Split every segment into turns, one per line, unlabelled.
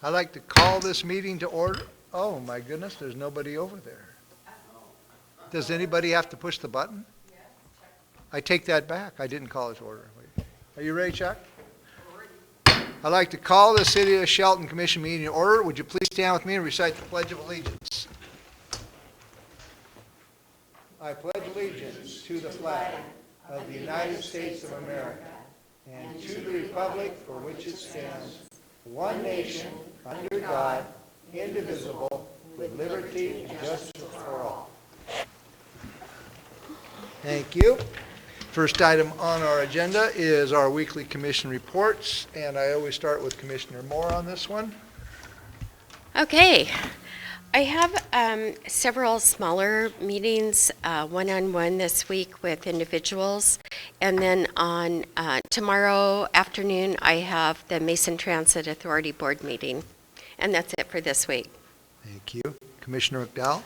I'd like to call this meeting to order. Oh, my goodness, there's nobody over there. Does anybody have to push the button? I take that back. I didn't call it to order. Are you ready, Chuck? I'd like to call the City of Shelton Commission meeting to order. Would you please stand with me and recite the Pledge of Allegiance? I pledge allegiance to the flag of the United States of America and to the republic for which it stands, one nation, under God, indivisible, with liberty and justice for all. Thank you. First item on our agenda is our weekly commission reports, and I always start with Commissioner Moore on this one.
Okay. I have several smaller meetings, one-on-one this week with individuals, and then on tomorrow afternoon I have the Mason Transit Authority Board meeting, and that's it for this week.
Thank you. Commissioner McDowell?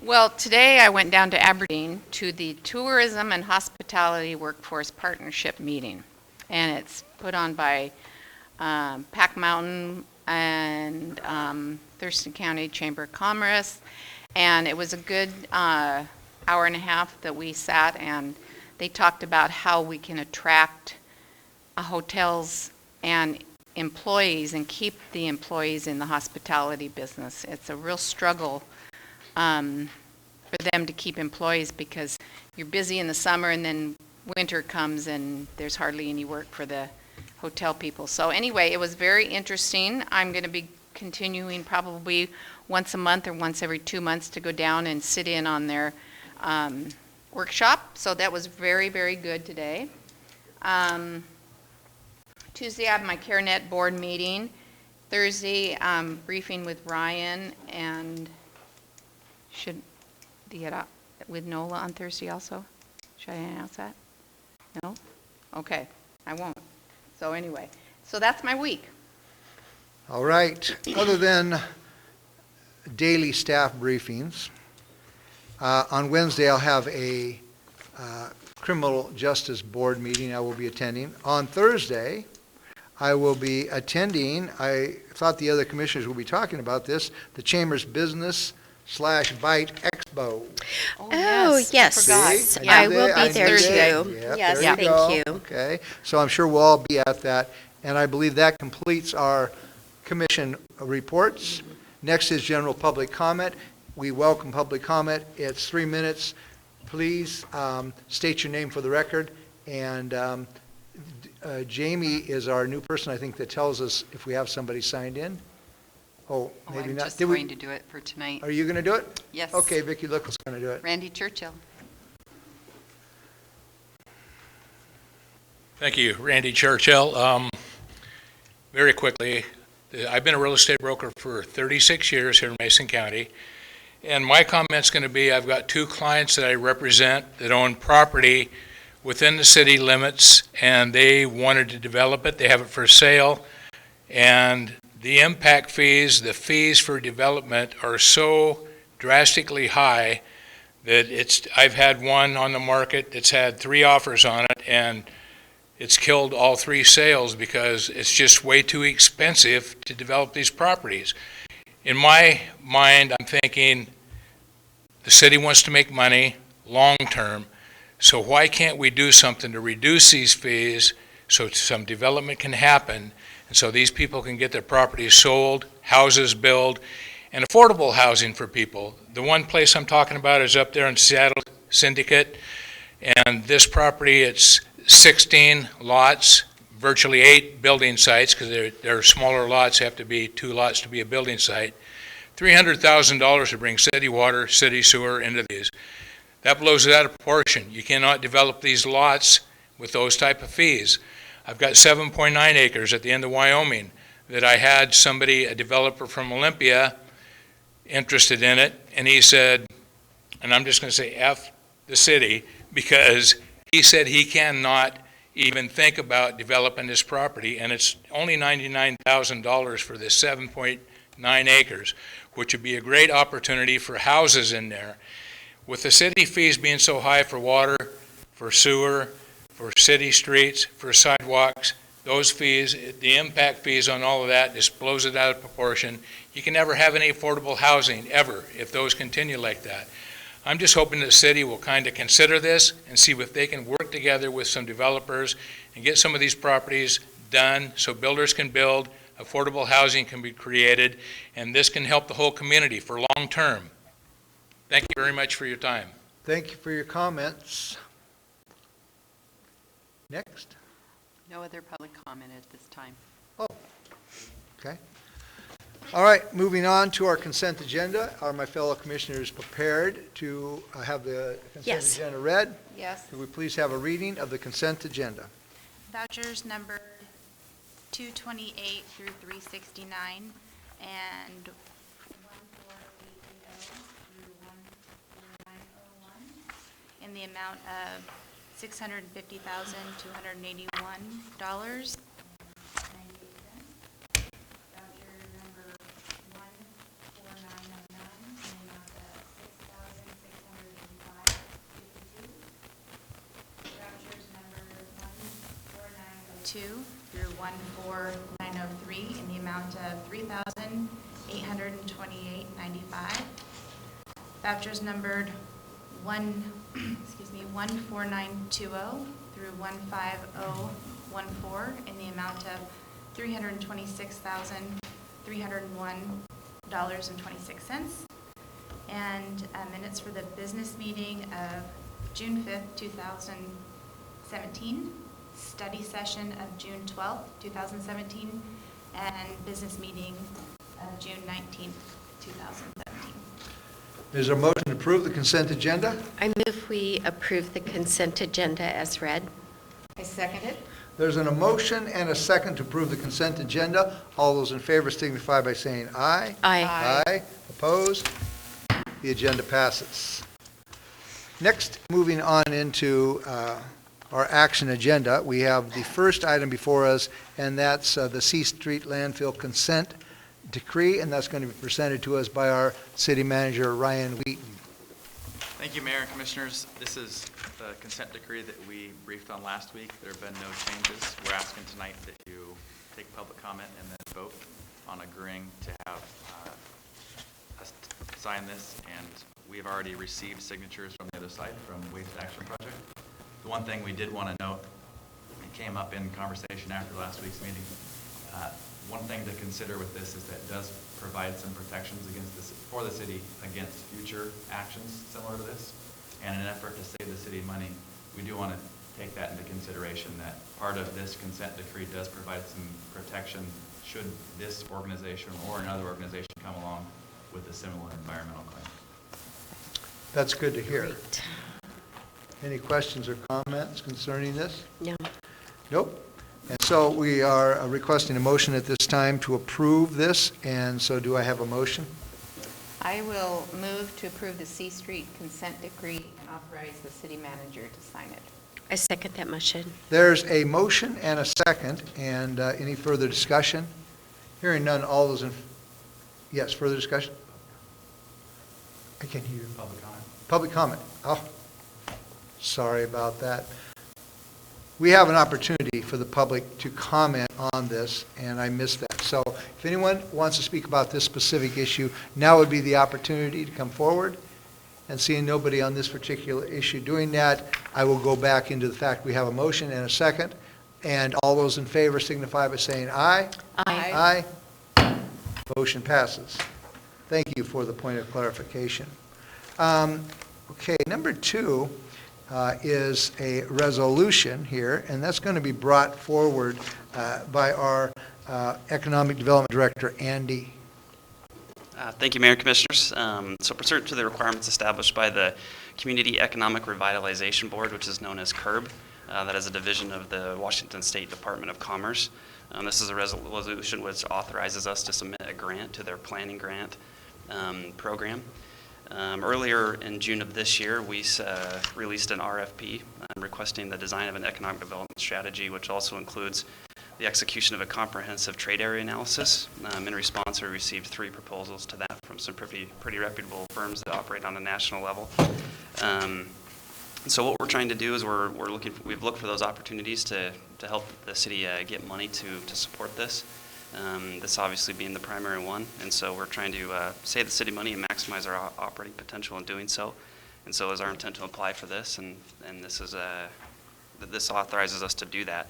Well, today I went down to Aberdeen to the Tourism and Hospitality Workforce Partnership meeting, and it's put on by Pack Mountain and Thurston County Chamber of Commerce, and it was a good hour and a half that we sat, and they talked about how we can attract hotels and employees and keep the employees in the hospitality business. It's a real struggle for them to keep employees because you're busy in the summer and then winter comes and there's hardly any work for the hotel people. So anyway, it was very interesting. I'm going to be continuing probably once a month or once every 2 months to go down and sit in on their workshop. So that was very, very good today. Tuesday I have my CareNet board meeting. Thursday briefing with Ryan, and should they get up with NOLA on Thursday also? Should I announce that? No? Okay, I won't. So anyway, so that's my week.
All right. Other than daily staff briefings, on Wednesday I'll have a criminal justice board meeting I will be attending. On Thursday, I will be attending, I thought the other commissioners will be talking about this, the Chamber's Business/Bite Expo.
Oh, yes. I will be there too. Yes, thank you.
Okay, so I'm sure we'll all be at that, and I believe that completes our commission reports. Next is general public comment. We welcome public comment. It's 3 minutes. Please state your name for the record, and Jamie is our new person, I think, that tells us if we have somebody signed in. Oh, maybe
I'm
not.
just going to do it for tonight.
Are you going to do it?
Yes.
Okay, Vicki Lickle's going to do it.
Randy Churchill.
Thank you, Randy Churchill. Very quickly, I've been a real estate broker for 36 years here in Mason County, and my comment's going to be, I've got 2 clients that I represent that own property within the city limits, and they wanted to develop it. They have it for sale, and the impact fees, the fees for development are so drastically high that I've had one on the market that's had 3 offers on it, and it's killed all 3 sales because it's just way too expensive to develop these properties. In my mind, I'm thinking the city wants to make money long term, so why can't we do something to reduce these fees so some development can happen, and so these people can get their properties sold, houses built, and affordable housing for people. The one place I'm talking about is up there in Seattle Syndicate, and this property, it's 16 lots, virtually 8 building sites, because they're smaller lots, have to be 2 lots to be a building site. $300,000 to bring city water, city sewer into these. That blows it out of proportion. You cannot develop these lots with those type of fees. I've got 7.9 acres at the end of Wyoming that I had somebody, a developer from Olympia, interested in it, and he said, and I'm just going to say F the city, because he said he cannot even think about developing this property, and it's only $99,000 for this 7.9 acres, which would be a great opportunity for houses in there. With the city fees being so high for water, for sewer, for city streets, for sidewalks, those fees, the impact fees on all of that, just blows it out of proportion. You can never have any affordable housing, ever, if those continue like that. I'm just hoping the city will kind of consider this and see if they can work together with some developers and get some of these properties done so builders can build, affordable housing can be created, and this can help the whole community for long term. Thank you very much for your time.
Thank you for your comments. Next.
No other public comment at this time.
Okay. All right, moving on to our consent agenda. Are my fellow commissioners prepared to have the consent
Yes.
agenda read?
Yes.
Could we please have a reading of the consent agenda?
Vouchers numbered 228 through 369 and 14830 through 14901 in the amount of $650,281.98. Voucher number 14909 in the amount of $6,685.52. Vouchers number 14902 through 14903 in the amount of $3,828.95. Vouchers numbered 14920 through 15014 in the amount of $326,301.26. And minutes for the business meeting of June 5th, 2017, study session of June 12th, 2017, and business meeting of June 19th, 2017.
Is there a motion to approve the consent agenda?
I move we approve the consent agenda as read.
I second it.
There's an motion and a second to approve the consent agenda. All those in favor signify by saying aye.
Aye.
Aye. Opposed? The agenda passes. Next, moving on into our action agenda, we have the first item before us, and that's the C Street landfill consent decree, and that's going to be presented to us by our city manager, Ryan Wheaton.
Thank you, Mayor and Commissioners. This is the consent decree that we briefed on last week. There have been no changes. We're asking tonight that you take public comment and then vote on agreeing to have us sign this, and we've already received signatures from the other side from Waste Action Project. The one thing we did want to note, it came up in conversation after last week's meeting, one thing to consider with this is that it does provide some protections against this, for the city against future actions similar to this. And in an effort to save the city money, we do want to take that into consideration, that part of this consent decree does provide some protection should this organization or another organization come along with a similar environmental claim.
That's good to hear.
Great.
Any questions or comments concerning this?
No.
Nope. And so we are requesting a motion at this time to approve this, and so do I have a motion?
I will move to approve the C Street consent decree and authorize the city manager to sign it.
I second that motion.
There's a motion and a second, and any further discussion? Hearing none, all those in, yes, further discussion? I can't hear you.
Public comment?
Public comment. Oh, sorry about that. We have an opportunity for the public to comment on this, and I missed that. So if anyone wants to speak about this specific issue, now would be the opportunity to come forward. And seeing nobody on this particular issue doing that, I will go back into the fact we have a motion and a second. And all those in favor signify by saying aye.
Aye.
Aye. Motion passes. Thank you for the point of clarification. Okay, number 2 is a resolution here, and that's going to be brought forward by our Economic Development Director, Andy.
Thank you, Mayor and Commissioners. So pursuant to the requirements established by the Community Economic Revitalization Board, which is known as CURB, that is a division of the Washington State Department of Commerce. This is a resolution which authorizes us to submit a grant to their planning grant program. Earlier in June of this year, we released an RFP requesting the design of an economic development strategy, which also includes the execution of a comprehensive trade area analysis. In response, we received 3 proposals to that from some pretty reputable firms that operate on a national level. So what we're trying to do is we've looked for those opportunities to help the city get money to support this. This obviously being the primary one, and so we're trying to save the city money and maximize our operating potential in doing so. And so is our intent to apply for this, and this authorizes us to do that.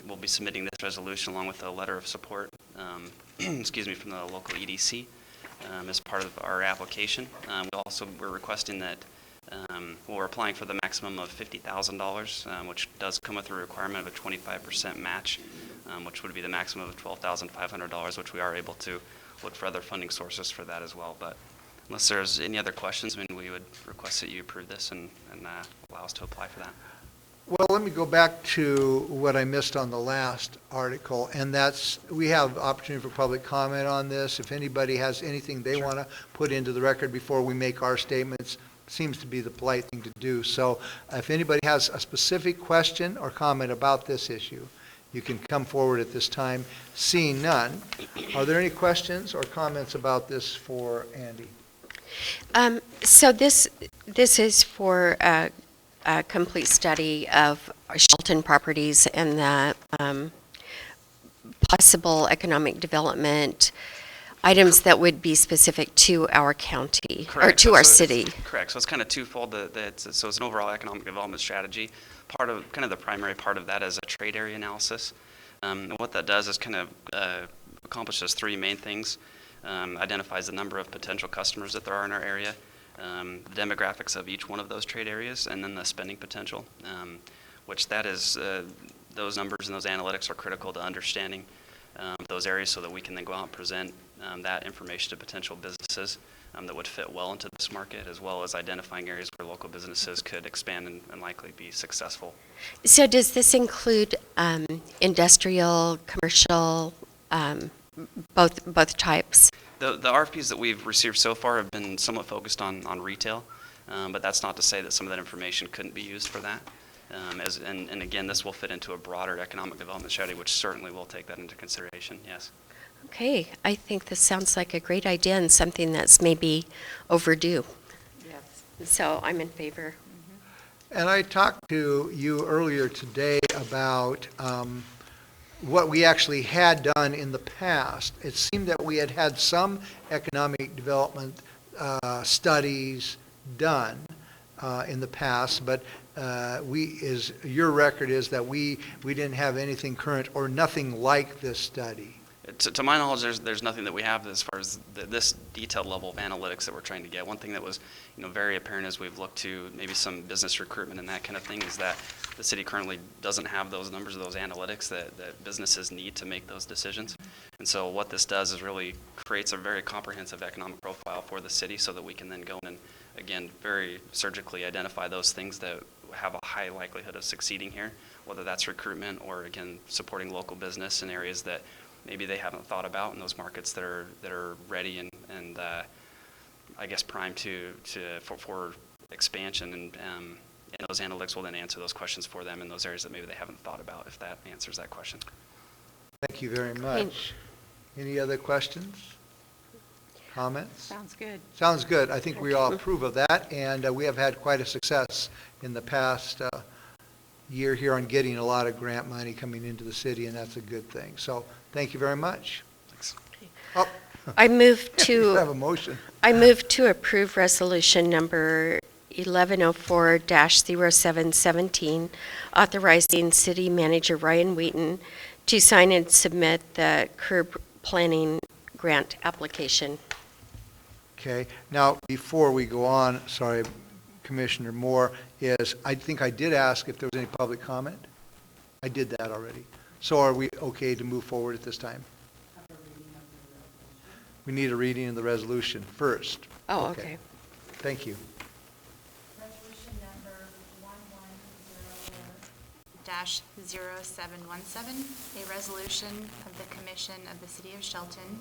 We'll be submitting this resolution along with a letter of support, excuse me, from the local EDC as part of our application. We're requesting that we're applying for the maximum of $50,000, which does come with a requirement of a 25% match, which would be the maximum of $12,500, which we are able to look for other funding sources for that as well. But unless there's any other questions, we would request that you approve this and allow us to apply for that.
Well, let me go back to what I missed on the last article, and that's, we have opportunity for public comment on this. If anybody has anything they want to put into the record before we make our statements, seems to be the polite thing to do. So if anybody has a specific question or comment about this issue, you can come forward at this time. Seeing none, are there any questions or comments about this for Andy?
So this is for a complete study of Shelton properties and the possible economic development items that would be specific to our county, or to our city.
Correct. So it's kind of twofold. So it's an overall economic development strategy. Kind of the primary part of that is a trade area analysis. And what that does is kind of accomplishes three main things. Identifies the number of potential customers that there are in our area, the demographics of each one of those trade areas, and then the spending potential, which that is, those numbers and those analytics are critical to understanding those areas so that we can then go out and present that information to potential businesses that would fit well into this market, as well as identifying areas where local businesses could expand and likely be successful.
So does this include industrial, commercial, both types?
The RFPs that we've received so far have been somewhat focused on retail, but that's not to say that some of that information couldn't be used for that. And again, this will fit into a broader economic development strategy, which certainly will take that into consideration, yes.
Okay, I think this sounds like a great idea and something that's maybe overdue.
Yes.
So I'm in favor.
And I talked to you earlier today about what we actually had done in the past. It seemed that we had some economic development studies done in the past, but your record is that we didn't have anything current or nothing like this study.
To my knowledge, there's nothing that we have as far as this detailed level of analytics that we're trying to get. One thing that was very apparent as we've looked to maybe some business recruitment and that kind of thing is that the city currently doesn't have those numbers or those analytics that businesses need to make those decisions. And so what this does is really creates a very comprehensive economic profile for the city so that we can then go in and, again, very surgically identify those things that have a high likelihood of succeeding here, whether that's recruitment or, again, supporting local business in areas that maybe they haven't thought about in those markets that are ready and I guess primed for expansion, and those analytics will then answer those questions for them in those areas that maybe they haven't thought about, if that answers that question.
Thank you very much. Any other questions? Comments?
Sounds good.
Sounds good. I think we all approve of that, and we have had quite a success in the past year here on getting a lot of grant money coming into the city, and that's a good thing. So thank you very much.
Thanks.
Oh,
I move
you have
to
a motion.
approve resolution number 1104-0717, authorizing city manager Ryan Wheaton to sign and submit the curb planning grant application.
Okay. Now, before we go on, sorry, Commissioner Moore, I think I did ask if there was any public comment. I did that already. So are we okay to move forward at this time? We need a reading of the resolution first.
Oh, okay.
Thank you.
Resolution number 1104-0717, a resolution of the Commission of the City of Shelton,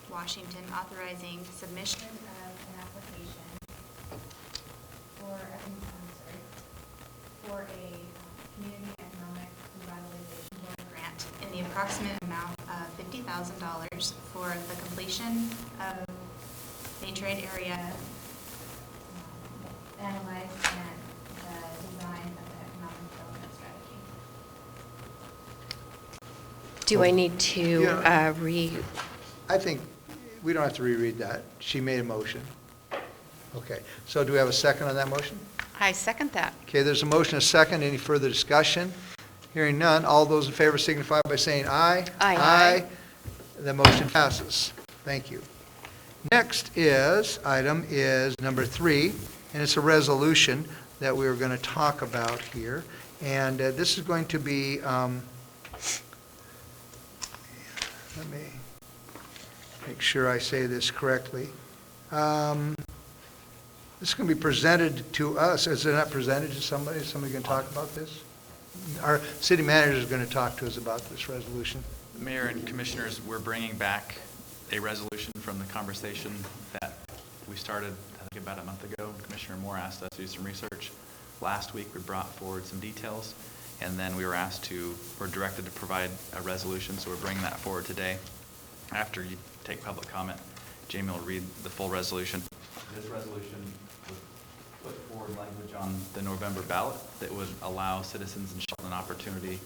Washington, authorizing submission of an application for a community economic revitalization board grant in the approximate amount of $50,000 for the completion of a trade area analyzed and the
Do I need to
Yeah. I think we don't have to reread that. She made a motion. Okay, so do we have a second on that motion?
I second that.
Okay, there's a motion, a second. Any further discussion? Hearing none, all those in favor signify by saying aye.
Aye.
Aye. The motion passes. Thank you. Next item is number 3, and it's a resolution that we are going to talk about here. And this is going to be, let me make sure I say this correctly. This is going to be presented to us. Is it not presented to somebody? Is somebody going to talk about this? Our city manager is going to talk to us about this resolution.
Mayor and Commissioners, we're bringing back a resolution from the conversation that we started, I think, about a month ago. Commissioner Moore asked us to do some research. Last week, we brought forward some details, and then we're directed to provide a resolution, so we're bringing that forward today. After you take public comment, Jamie will read the full resolution. This resolution would put forward language on the November ballot that would allow citizens in Shelton an opportunity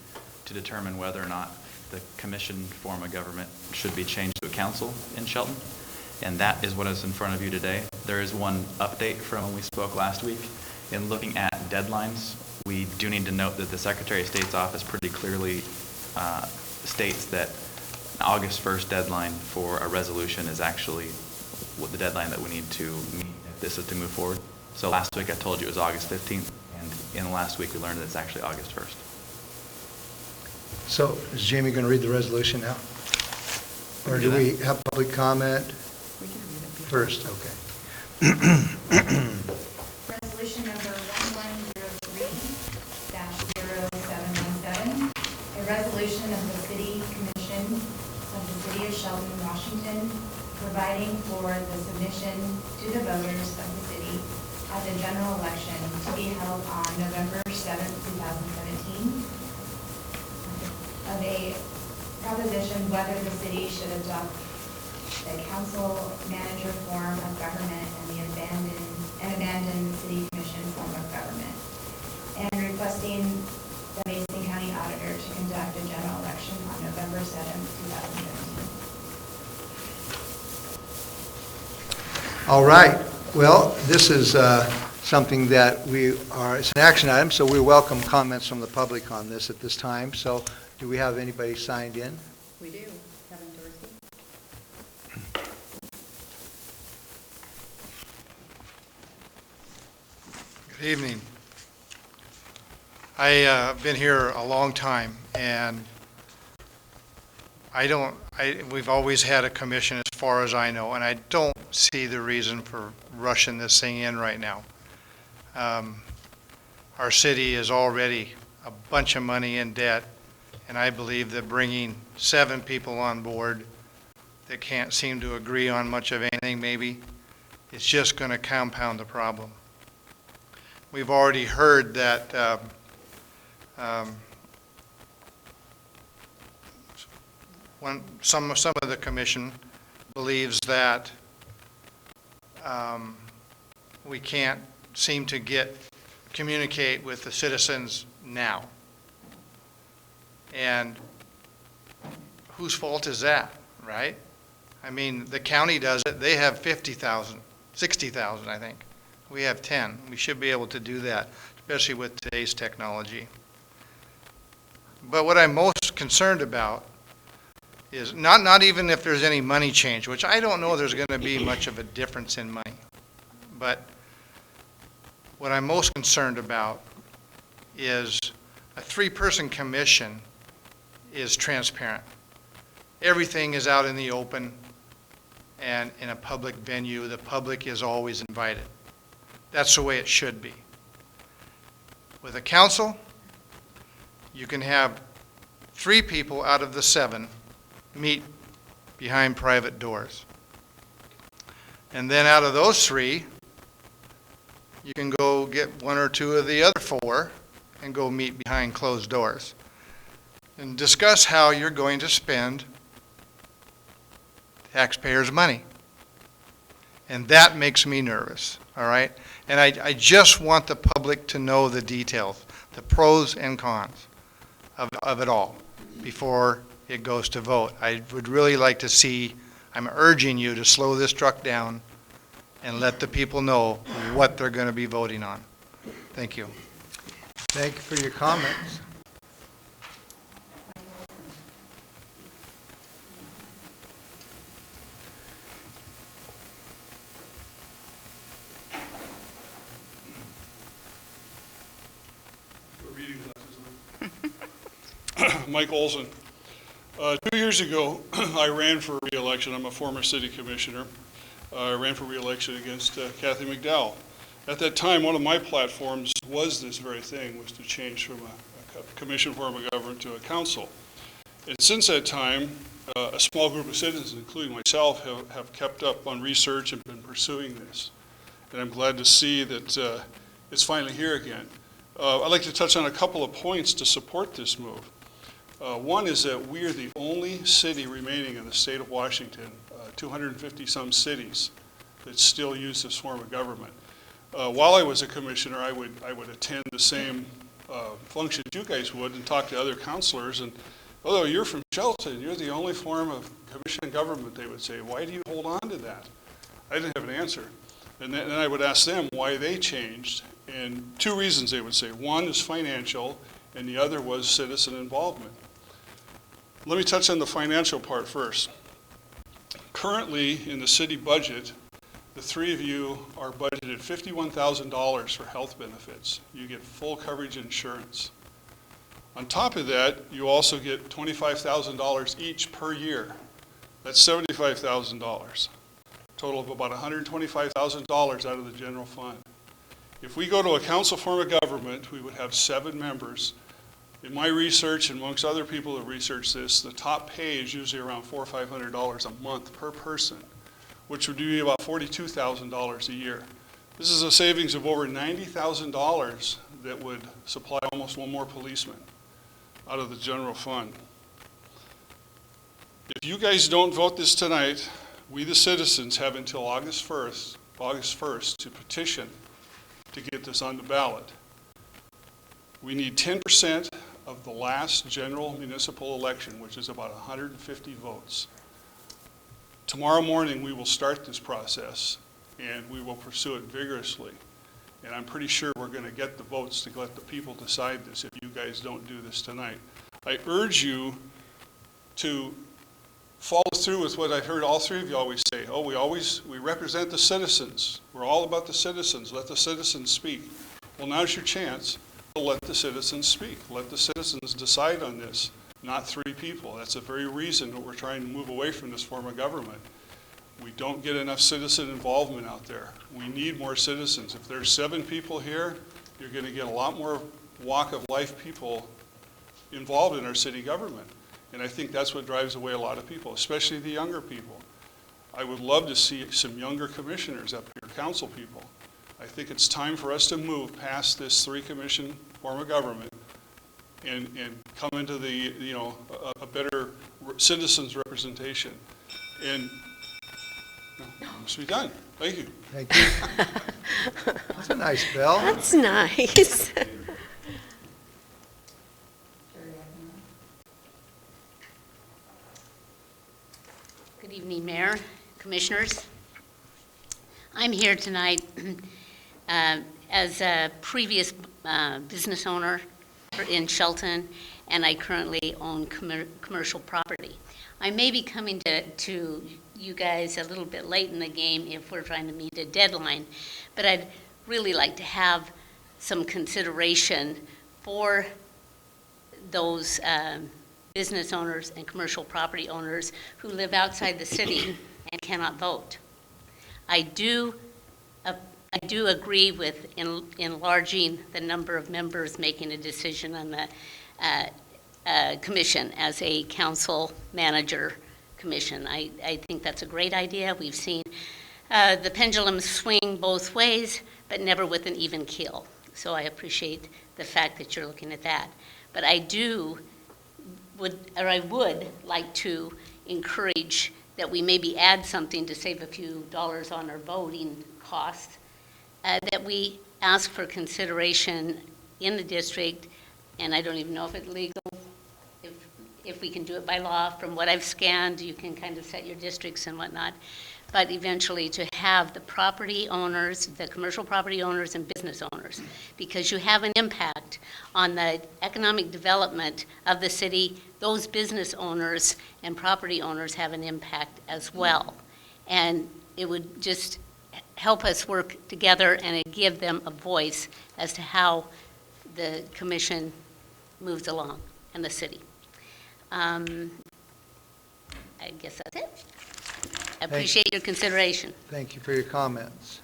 to determine whether or not the commission form of government should be changed to a council in Shelton. And that is what is in front of you today. There is one update from when we spoke last week. In looking at deadlines, we do need to note that the Secretary of State's office pretty clearly states that August 1st deadline for a resolution is actually what the deadline that we need to meet if this is to move forward. So last week I told you it was August 15th, and in the last week we learned that it's actually August 1st.
So is Jamie going to read the resolution now? Or do we have public comment
We can read it.
first? Okay.
Resolution number 1103-0717, a resolution of the City Commission of the City of Shelton, Washington, providing for the submission to the voters of the city at the general election to be held on November 7th, 2017, of a proposition whether the city should adopt the council manager form of government and abandon the city commission form of government, and requesting the Mason County Auditor to conduct a general election on November 7th, 2017.
All right. Well, this is something that it's an action item, so we welcome comments from the public on this at this time. So do we have anybody signed in?
We do. Kevin Dorsey.
Good evening. I've been here a long time, and we've always had a commission as far as I know, and I don't see the reason for rushing this thing in right now. Our city is already a bunch of money in debt, and I believe that bringing 7 people on board that can't seem to agree on much of anything maybe, it's just going to compound the problem. We've already heard that when some of the commission believes that we can't seem to communicate with the citizens now. And whose fault is that, right? I mean, the county does it. They have 50,000, 60,000, I think. We have 10. We should be able to do that, especially with today's technology. But what I'm most concerned about is not even if there's any money change, which I don't know there's going to be much of a difference in money. But what I'm most concerned about is a 3-person commission is transparent. Everything is out in the open, and in a public venue, the public is always invited. That's the way it should be. With a council, you can have 3 people out of the 7 meet behind private doors. And then out of those 3, you can go get 1 or 2 of the other 4 and go meet behind closed doors and discuss how you're going to spend taxpayers' money. And that makes me nervous, all right? And I just want the public to know the details, the pros and cons of it all, before it goes to vote. I would really like to see, I'm urging you to slow this truck down and let the people know what they're going to be voting on. Thank you.
Thank you for your comments.
Mike Olson. 2 years ago, I ran for re-election. I'm a former city commissioner. I ran for re-election against Kathy McDowell. At that time, one of my platforms was this very thing, was to change from a commission form of government to a council. And since that time, a small group of citizens, including myself, have kept up on research and been pursuing this. And I'm glad to see that it's finally here again. I'd like to touch on a couple of points to support this move. One is that we are the only city remaining in the state of Washington, 250-some cities, that still use this form of government. While I was a commissioner, I would attend the same functions you guys would and talk to other counselors. And although you're from Shelton, you're the only form of commission government, they would say. Why do you hold on to that? I didn't have an answer. And then I would ask them why they changed. And two reasons they would say. One is financial, and the other was citizen involvement. Let me touch on the financial part first. Currently, in the city budget, the three of you are budgeted $51,000 for health benefits. You get full coverage insurance. On top of that, you also get $25,000 each per year. That's $75,000. Total of about $125,000 out of the general fund. If we go to a council form of government, we would have 7 members. In my research, and amongst other people who have researched this, the top pay is usually around $400 or $500 a month per person, which would be about $42,000 a year. This is a savings of over $90,000 that would supply almost one more policeman out of the general fund. If you guys don't vote this tonight, we the citizens have until August 1st to petition to get this on the ballot. We need 10% of the last general municipal election, which is about 150 votes. Tomorrow morning, we will start this process, and we will pursue it vigorously. And I'm pretty sure we're going to get the votes to let the people decide this if you guys don't do this tonight. I urge you to follow through with what I've heard all three of you always say. Oh, we represent the citizens. We're all about the citizens. Let the citizens speak. Well, now's your chance to let the citizens speak. Let the citizens decide on this, not 3 people. That's the very reason that we're trying to move away from this form of government. We don't get enough citizen involvement out there. We need more citizens. If there's 7 people here, you're going to get a lot more walk of life people involved in our city government. And I think that's what drives away a lot of people, especially the younger people. I would love to see some younger commissioners up here, council people. I think it's time for us to move past this 3-commission form of government and come into the, a better citizens representation. And must be done. Thank you.
Thank you. That's a nice bell.
That's nice.
Good evening, Mayor, Commissioners. I'm here tonight as a previous business owner in Shelton, and I currently own commercial property. I may be coming to you guys a little bit late in the game if we're trying to meet a deadline, but I'd really like to have some consideration for those business owners and commercial property owners who live outside the city and cannot vote. I do agree with enlarging the number of members making a decision on the commission as a council manager commission. I think that's a great idea. We've seen the pendulum swing both ways, but never with an even keel. So I appreciate the fact that you're looking at that. But I would like to encourage that we maybe add something to save a few dollars on our voting costs, that we ask for consideration in the district, and I don't even know if it's legal, if we can do it by law. From what I've scanned, you can kind of set your districts and whatnot. But eventually to have the property owners, the commercial property owners and business owners, because you have an impact on the economic development of the city. Those business owners and property owners have an impact as well. And it would just help us work together and give them a voice as to how the commission moves along and the city. I guess that's it. I appreciate your consideration.
Thank you for your comments.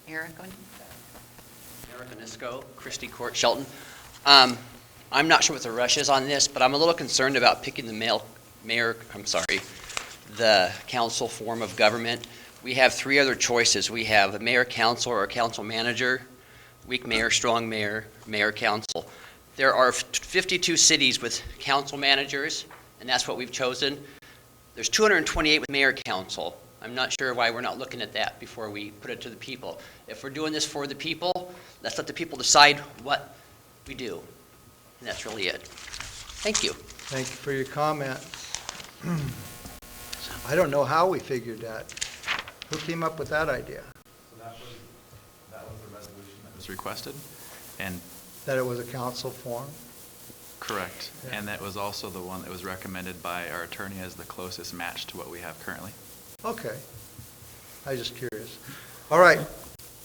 Eric, go ahead.
Eric Onisco, Christie Court, Shelton. I'm not sure what the rush is on this, but I'm a little concerned about picking the the council form of government. We have three other choices. We have a mayor council or a council manager, weak mayor, strong mayor, mayor council. There are 52 cities with council managers, and that's what we've chosen. There's 228 with mayor council. I'm not sure why we're not looking at that before we put it to the people. If we're doing this for the people, let's let the people decide what we do. And that's really it. Thank you.
Thank you for your comments. I don't know how we figured that. Who came up with that idea?
So that was the resolution that was requested, and
That it was a council form?
correct.
Yeah.
And that was also the one that was recommended by our attorney as the closest match to what we have currently.
Okay. I was just curious. All right.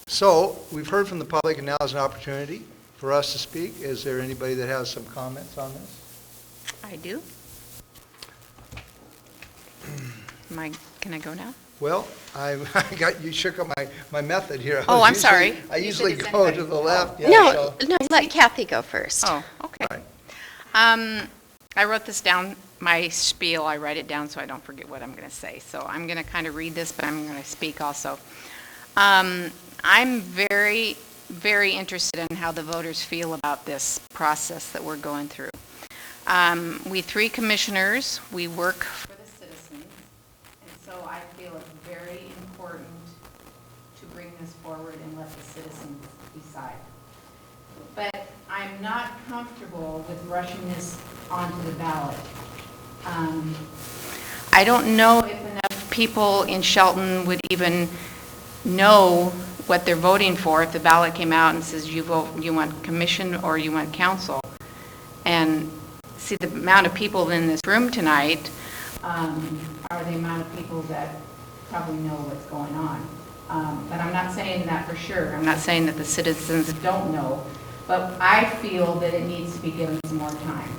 So we've heard from the public, and now is an opportunity for us to speak. Is there anybody that has some comments on this?
I do. Can I go now?
Well, I you shook up my method here.
Oh, I'm sorry.
I
You
usually
said it's
go
anybody.
to the left. Yeah,
No,
so-
no, let Kathy go first.
Oh, okay.
Right.
I wrote this down, my spiel, I write it down so I don't forget what I'm going to say. So I'm going to kind of read this, but I'm going to speak also. I'm very, very interested in how the voters feel about this process that we're going through. We three commissioners, we work for the citizens, and so I feel it's very important to bring this forward and let the citizens decide. But I'm not comfortable with rushing this onto the ballot. I don't know if enough people in Shelton would even know what they're voting for if the ballot came out and says you want commission or you want council. And see, the amount of people in this room tonight are the amount of people that probably know what's going on. But I'm not saying that for sure. I'm not saying that the citizens don't know. But I feel that it needs to be given some more time.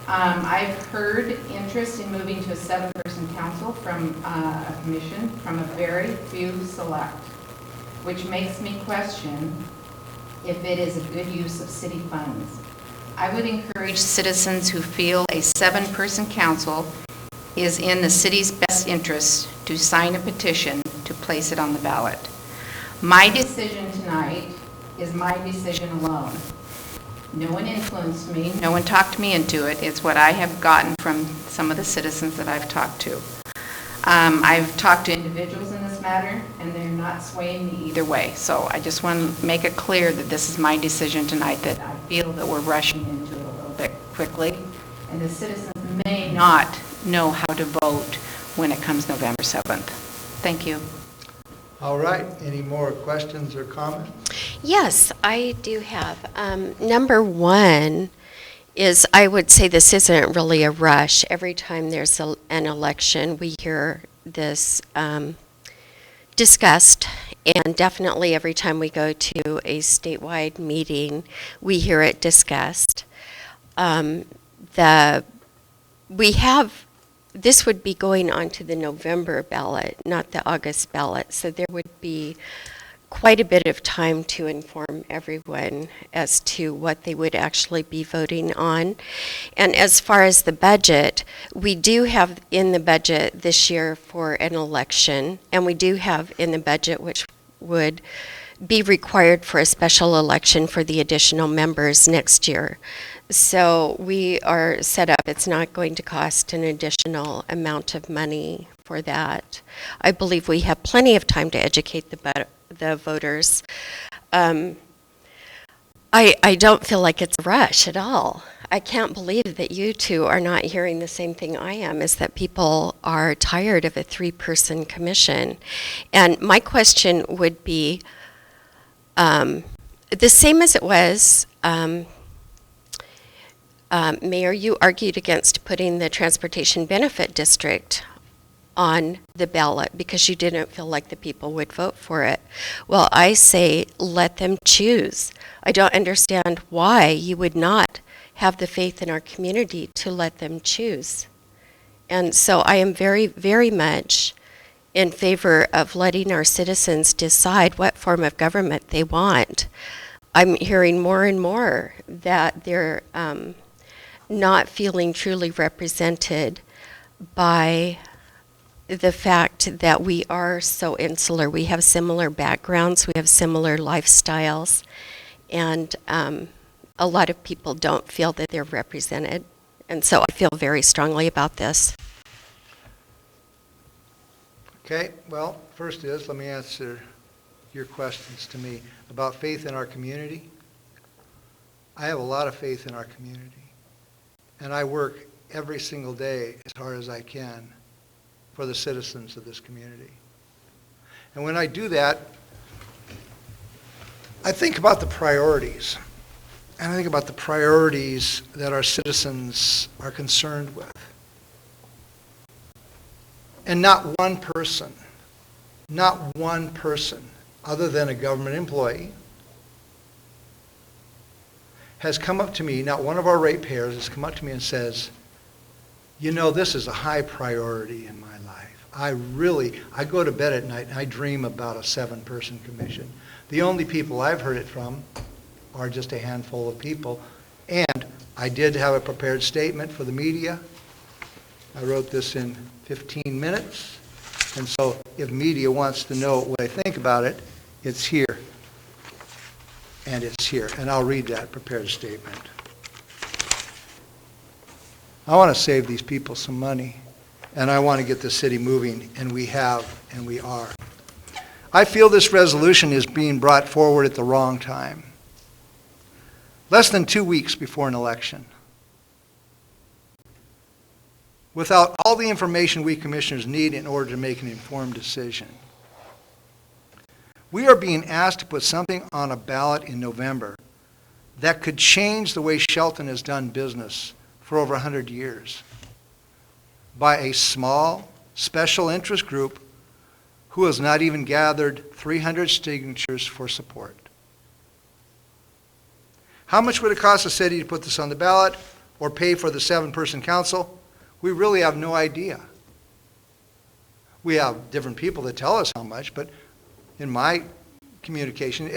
I've heard interest in moving to a 7-person council from a commission from a very few select, which makes me question if it is a good use of city funds. I would encourage citizens who feel a 7-person council is in the city's best interest to sign a petition to place it on the ballot. My decision tonight is my decision alone. No one influenced me, no one talked me into it. It's what I have gotten from some of the citizens that I've talked to. I've talked to individuals in this matter, and they're not swaying me either way. So I just want to make it clear that this is my decision tonight, that I feel that we're rushing into it a little bit quickly, and the citizens may not know how to vote when it comes November 7th. Thank you.
All right. Any more questions or comments?
Yes, I do have. Number one is, I would say this isn't really a rush. Every time there's an election, we hear this discussed, and definitely every time we go to a statewide meeting, we hear it discussed. This would be going on to the November ballot, not the August ballot, so there would be quite a bit of time to inform everyone as to what they would actually be voting on. And as far as the budget, we do have in the budget this year for an election, and we do have in the budget which would be required for a special election for the additional members next year. So we are set up, it's not going to cost an additional amount of money for that. I believe we have plenty of time to educate the voters. I don't feel like it's a rush at all. I can't believe that you two are not hearing the same thing I am, is that people are tired of a three-person commission. And my question would be the same as it was, Mayor, you argued against putting the Transportation Benefit District on the ballot because you didn't feel like the people would vote for it. Well, I say let them choose. I don't understand why you would not have the faith in our community to let them choose. And so I am very, very much in favor of letting our citizens decide what form of government they want. I'm hearing more and more that they're not feeling truly represented by the fact that we are so insular. We have similar backgrounds, we have similar lifestyles, and a lot of people don't feel that they're represented. And so I feel very strongly about this.
Okay, well, first is, let me answer your questions to me about faith in our community. I have a lot of faith in our community, and I work every single day as hard as I can for the citizens of this community. And when I do that, I think about the priorities. And I think about the priorities that our citizens are concerned with. And not one person other than a government employee has come up to me, not one of our ratepayers has come up to me and says, you know, this is a high priority in my life. I go to bed at night and I dream about a 7-person commission. The only people I've heard it from are just a handful of people. And I did have a prepared statement for the media. I wrote this in 15 minutes. And so if media wants to know what I think about it, it's here. And it's here. And I'll read that prepared statement. I want to save these people some money. And I want to get the city moving. And we have, and we are. I feel this resolution is being brought forward at the wrong time. Less than 2 weeks before an election. Without all the information we commissioners need in order to make an informed decision. We are being asked to put something on a ballot in November that could change the way Shelton has done business for over 100 years by a small, special interest group who has not even gathered 300 signatures for support. How much would it cost the city to put this on the ballot or pay for the 7-person council? We really have no idea. We have different people that tell us how much, but in my communication,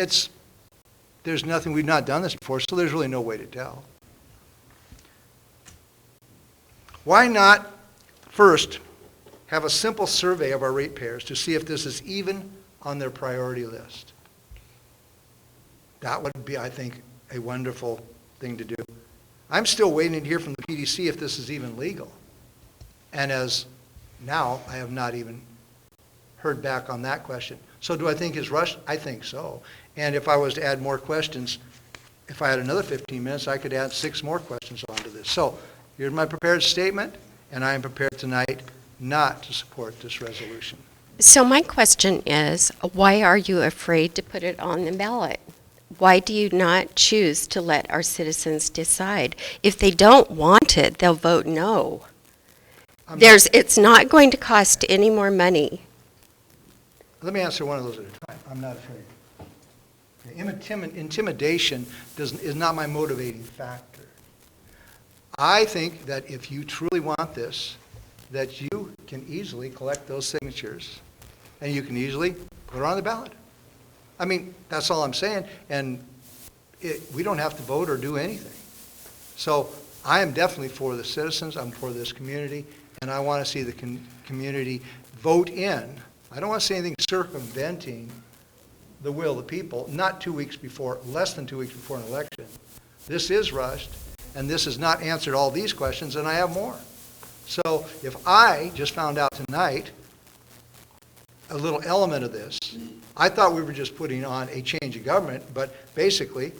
there's nothing, we've not done this before, so there's really no way to tell. Why not first have a simple survey of our ratepayers to see if this is even on their priority list? That would be, I think, a wonderful thing to do. I'm still waiting to hear from the PDC if this is even legal. And as now, I have not even heard back on that question. So do I think it's rushed? I think so. And if I was to add more questions, if I had another 15 minutes, I could add 6 more questions onto this. So here's my prepared statement, and I am prepared tonight not to support this resolution.
So my question is, why are you afraid to put it on the ballot? Why do you not choose to let our citizens decide? If they don't want it, they'll vote no. It's not going to cost any more money.
Let me answer one of those at a time. I'm not afraid. Okay. Intimidation is not my motivating factor. I think that if you truly want this, that you can easily collect those signatures and you can easily put it on the ballot. I mean, that's all I'm saying, and we don't have to vote or do anything. So I am definitely for the citizens, I'm for this community, and I want to see the community vote in. I don't want to see anything circumventing the will of the people, not 2 weeks before, less than 2 weeks before an election. This is rushed, and this has not answered all these questions, and I have more. So if I just found out tonight a little element of this. I thought we were just putting on a change of government, but basically,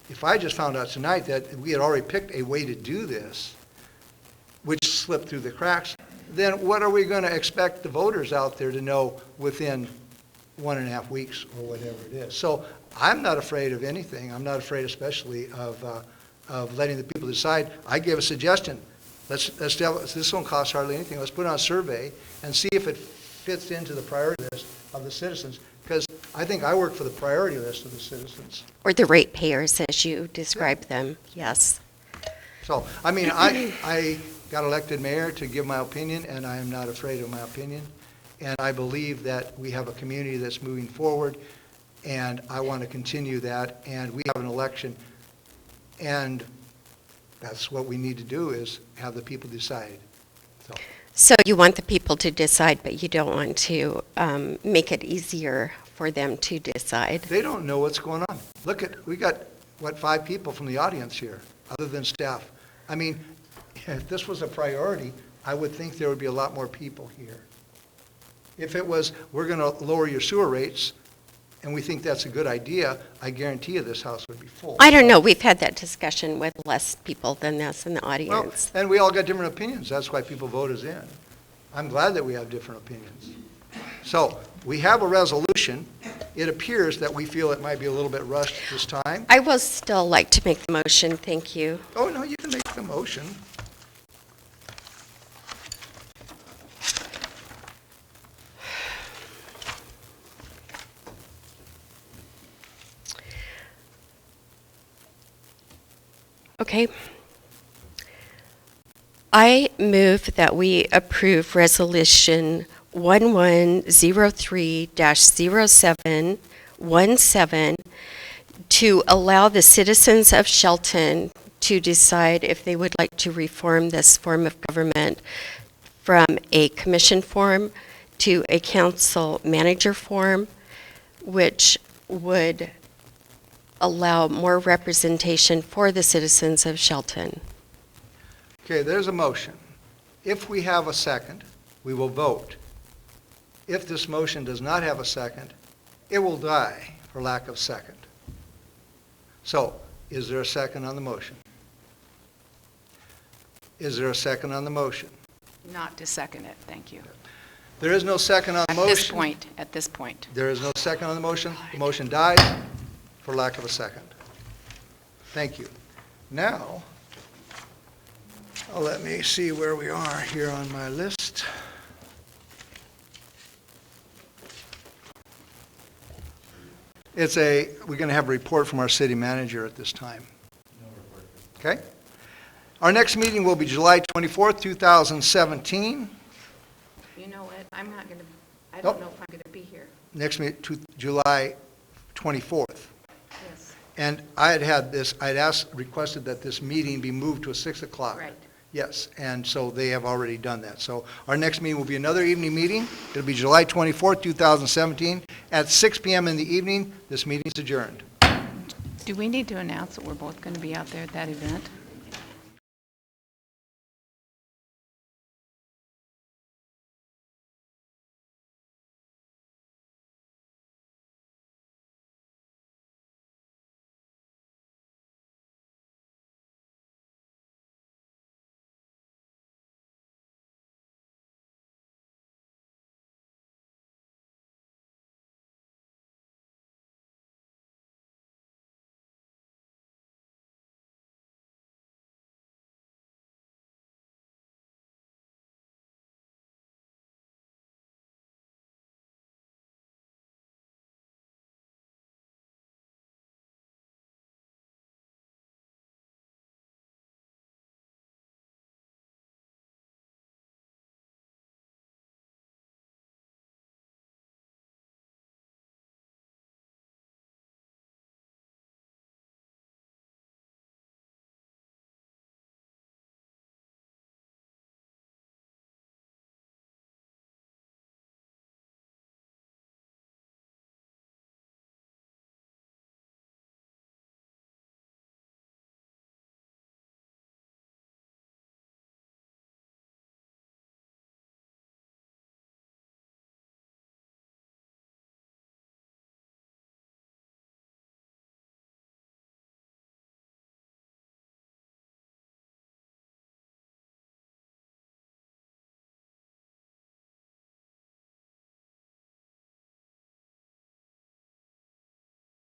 if I just found out tonight that we had already picked a way to do this, which slipped through the cracks, then what are we going to expect the voters out there to know within 1.5 weeks or whatever it is? So I'm not afraid of anything. I'm not afraid especially of letting the people decide. I gave a suggestion. This won't cost hardly anything. Let's put on a survey and see if it fits into the priority list of the citizens, because I think I work for the priority list of the citizens.
Or the ratepayers, as you describe them, yes.
So, I mean, I got elected mayor to give my opinion, and I am not afraid of my opinion. And I believe that we have a community that's moving forward, and I want to continue that. And we have an election, and that's what we need to do, is have the people decide.
So you want the people to decide, but you don't want to make it easier for them to decide.
They don't know what's going on. Look we got, 5 people from the audience here, other than staff. I mean, if this was a priority, I would think there would be a lot more people here. If it was, we're going to lower your sewer rates, and we think that's a good idea, I guarantee you this house would be full.
I don't know, we've had that discussion with less people than this in the
Well,
audience.
and we all got different opinions. That's why people vote us in. I'm glad that we have different opinions. So, we have a resolution. It appears that we feel it might be a little bit rushed this time.
I will still like to make the motion, thank you.
Oh, no, you can make the motion.
Okay. I move that we approve Resolution 1103-0717 to allow the citizens of Shelton to decide if they would like to reform this form of government from a commission form to a council manager form, which would allow more representation for the citizens of Shelton.
Okay, there's a motion. If we have a second, we will vote. If this motion does not have a second, it will die for lack of second. So, is there a second on the motion? Is there a second on the motion?
Not to second it, thank you.
There is no second on the motion.
At this point.
There is no second on the motion. The motion dies for lack of a second. Thank you. Now, let me see where we are here on my list. We're going to have a report from our city manager at this time. Okay? Our next meeting will be July 24th, 2017.
You know what, I'm not going to, I
Nope.
don't know if I'm going to be here.
Next meeting, July 24th.
Yes.
And I'd requested that this meeting be moved to 6 o'clock.
Right.
Yes, and so they have already done that. So our next meeting will be another evening meeting. It'll be July 24th, 2017, at 6 p.m. in the evening. This meeting's adjourned.
Do we need to announce that we're both going to be out there at that event?